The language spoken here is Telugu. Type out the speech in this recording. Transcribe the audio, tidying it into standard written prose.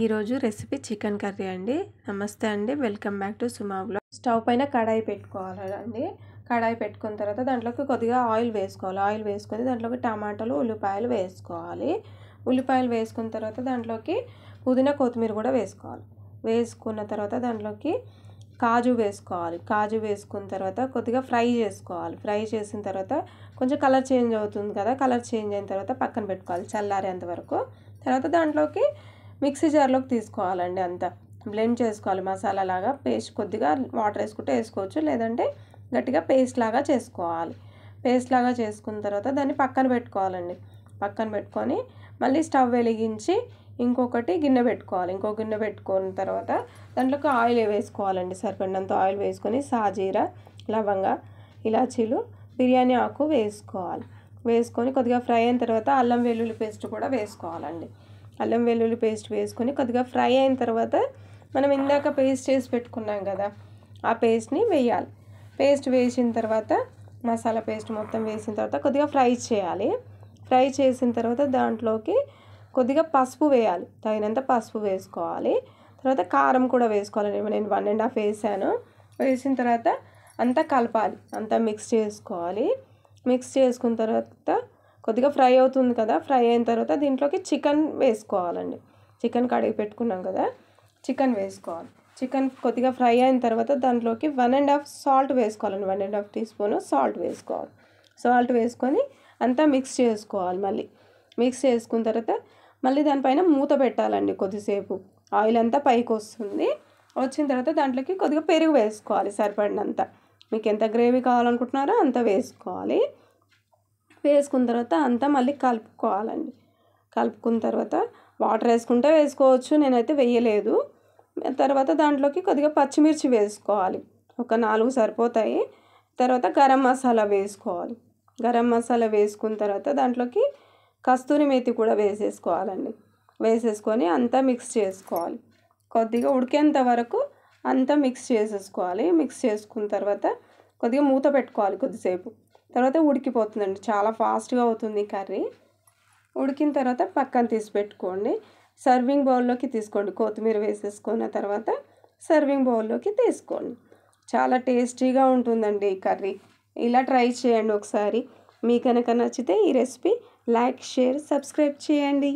ఈరోజు రెసిపీ చికెన్ కర్రీ అండి. నమస్తే అండి, welcome back to Suma vlog. Stove పైన కడాయి పెట్టుకోవాలండి. కడాయి పెట్టుకున్న తర్వాత దాంట్లోకి కొద్దిగా ఆయిల్ వేసుకోవాలి. ఆయిల్ వేసుకొని దాంట్లోకి టమాటాలు, ఉల్లిపాయలు వేసుకోవాలి. ఉల్లిపాయలు వేసుకున్న తర్వాత దాంట్లోకి పుదీనా, కొత్తిమీర కూడా వేసుకోవాలి. వేసుకున్న తర్వాత దాంట్లోకి కాజు వేసుకోవాలి. కాజు వేసుకున్న తర్వాత కొద్దిగా ఫ్రై చేసుకోవాలి. ఫ్రై చేసిన తర్వాత కొంచెం కలర్ చేంజ్ అవుతుంది కదా, కలర్ చేంజ్ అయిన తర్వాత పక్కన పెట్టుకోవాలి చల్లారేంత వరకు. తర్వాత దాంట్లోకి మిక్సీ జార్లోకి తీసుకోవాలండి. అంతా బ్లెండ్ చేసుకోవాలి మసాలా లాగా. పేస్ట్ కొద్దిగా వాటర్ వేసుకుంటే వేసుకోవచ్చు, లేదంటే గట్టిగా పేస్ట్ లాగా చేసుకోవాలి. పేస్ట్ లాగా చేసుకున్న తర్వాత దాన్ని పక్కన పెట్టుకోవాలండి. పక్కన పెట్టుకొని మళ్ళీ స్టవ్ వెలిగించి ఇంకొకటి గిన్నె పెట్టుకోవాలి. ఇంకో గిన్నె పెట్టుకున్న తర్వాత దాంట్లోకి ఆయిల్ వేసుకోవాలండి. సరిపడినంత ఆయిల్ వేసుకొని సాజీరా, లవంగ, ఇలాచీలు, బిర్యానీ ఆకు వేసుకోవాలి. వేసుకొని కొద్దిగా ఫ్రై అయిన తర్వాత అల్లం వెల్లుల్లి పేస్ట్ కూడా వేసుకోవాలండి. అల్లం వెల్లుల్లి పేస్ట్ వేసుకొని కొద్దిగా ఫ్రై అయిన తర్వాత మనం ఇందాక పేస్ట్ చేసి పెట్టుకున్నాం కదా, ఆ పేస్ట్ని వేయాలి. పేస్ట్ వేసిన తర్వాత మసాలా పేస్ట్ మొత్తం వేసిన తర్వాత కొద్దిగా ఫ్రై చేయాలి. ఫ్రై చేసిన తర్వాత దాంట్లోకి కొద్దిగా పసుపు వేయాలి. తగినంత పసుపు వేసుకోవాలి. తర్వాత కారం కూడా వేసుకోవాలి. నేను 1.5 వేసాను. వేసిన తర్వాత అంతా కలపాలి, అంతా మిక్స్ చేసుకోవాలి. మిక్స్ చేసుకున్న తర్వాత కొద్దిగా ఫ్రై అవుతుంది కదా, ఫ్రై అయిన తర్వాత దీంట్లోకి చికెన్ వేసుకోవాలండి. చికెన్ కడిగి పెట్టుకున్నాం కదా, చికెన్ వేసుకోవాలి. చికెన్ కొద్దిగా ఫ్రై అయిన తర్వాత దాంట్లోకి 1.5 సాల్ట్ వేసుకోవాలండి. 1.5 టీ స్పూన్ సాల్ట్ వేసుకోవాలి. సాల్ట్ వేసుకొని అంతా మిక్స్ చేసుకోవాలి. మళ్ళీ మిక్స్ చేసుకున్న తర్వాత మళ్ళీ దానిపైన మూత పెట్టాలండి కొద్దిసేపు. ఆయిల్ అంతా పైకి వస్తుంది. వచ్చిన తర్వాత దాంట్లోకి కొద్దిగా పెరుగు వేసుకోవాలి సరిపడినంత. మీకు ఎంత గ్రేవీ కావాలనుకుంటున్నారో అంత వేసుకోవాలి. వేసుకున్న తర్వాత అంతా మళ్ళీ కలుపుకోవాలండి. కలుపుకున్న తర్వాత వాటర్ వేసుకుంటే వేసుకోవచ్చు, నేనైతే వేయలేదు. తర్వాత దాంట్లోకి కొద్దిగా పచ్చిమిర్చి వేసుకోవాలి, ఒక 4 సరిపోతాయి. తర్వాత గరం మసాలా వేసుకోవాలి. గరం మసాలా వేసుకున్న తర్వాత దాంట్లోకి కస్తూరి మేతి కూడా వేసేసుకోవాలండి. వేసేసుకొని అంతా మిక్స్ చేసుకోవాలి. కొద్దిగా ఉడికేంత వరకు అంతా మిక్స్ చేసేసుకోవాలి. మిక్స్ చేసుకున్న తర్వాత కొద్దిగా మూత పెట్టుకోవాలి కొద్దిసేపు. తర్వాత ఉడికిపోతుందండి, చాలా ఫాస్ట్గా అవుతుంది కర్రీ. ఉడికిన తర్వాత పక్కన తీసి పెట్టుకోండి. సర్వింగ్ బౌల్లోకి తీసుకోండి. కొత్తిమీర వేసేసుకున్న తర్వాత సర్వింగ్ బౌల్లోకి తీసుకోండి. చాలా టేస్టీగా ఉంటుందండి ఈ కర్రీ. ఇలా ట్రై చేయండి ఒకసారి. మీకు కనుక నచ్చితే ఈ రెసిపీ లైక్, షేర్, సబ్స్క్రైబ్ చేయండి.